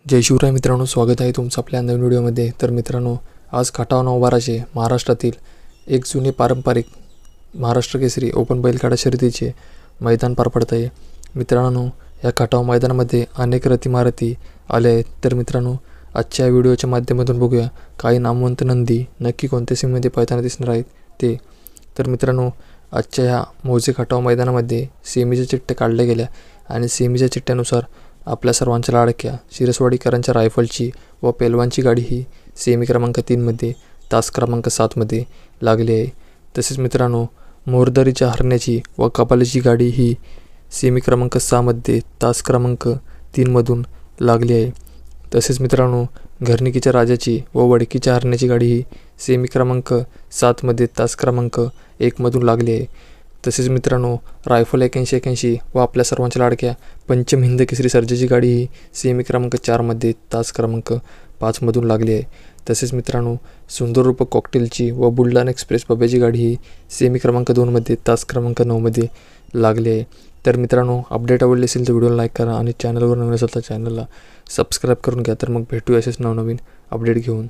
जय शिवराय मित्रांनो, स्वागत आहे तुमचं आपल्या नवीन व्हिडिओमध्ये। तर मित्रांनो, आज खटाव 9/12चे महाराष्ट्रातील एक जुने पारंपरिक महाराष्ट्र केसरी ओपन बैलगाडा शर्यतीचे मैदान पार पडत आहे। मित्रांनो, या खटाव मैदानामध्ये अनेक रथी आले आहेत। तर मित्रांनो, आजच्या व्हिडिओच्या माध्यमातून बघूया काही नामवंत नंदी नक्की कोणत्या सीमेमध्ये पळताना दिसणार आहेत ते। तर मित्रांनो, आजच्या ह्या मौजे खटाव मैदानामध्ये सेमीचे चिठ्ठे काढले गेल्या आणि सेमीच्या चिठ्ठ्यानुसार आपल्या सर्वांच्या लाडक्या शिरसवाडीकरांच्या रायफलची व पेलवानची गाडी ही सेमी क्रमांक 3 मध्ये तास क्रमांक 7 मध्ये लागली आहे। तसेच मित्रांनो, मोरदरीच्या हरण्याची व कपालीची गाडी ही सेमी क्रमांक 6 मध्ये तास क्रमांक 3 मधून लागली आहे। तसेच मित्रांनो, घरणिकीच्या राजाची व वडकीच्या हरण्याची गाडी ही सेमी क्रमांक 7 मध्ये तास क्रमांक 1 मधून लागली आहे। तसेच मित्रांनो, रायफल 8181 व आपल्या सर्वांच्या लाडक्या पंचम हिंद केसरी सर्जाची गाडी ही सेमी क्रमांक 4 मध्ये तास क्रमांक 5 मधून लागली आहे। तसेच मित्रांनो, सुंदर रूपक कॉकटेलची व बुलढाणा एक्सप्रेस पब्याची गाडी ही सेमी क्रमांक 2 मध्ये तास क्रमांक 9 मध्ये लागली आहे। तर मित्रांनो, अपडेट आवडले असेल तर व्हिडिओला लाईक करा आणि चॅनलवर नवीन असेल तर चॅनलला सबस्क्राईब करून घ्या। तर मग भेटूया असेच नवनवीन अपडेट घेऊन।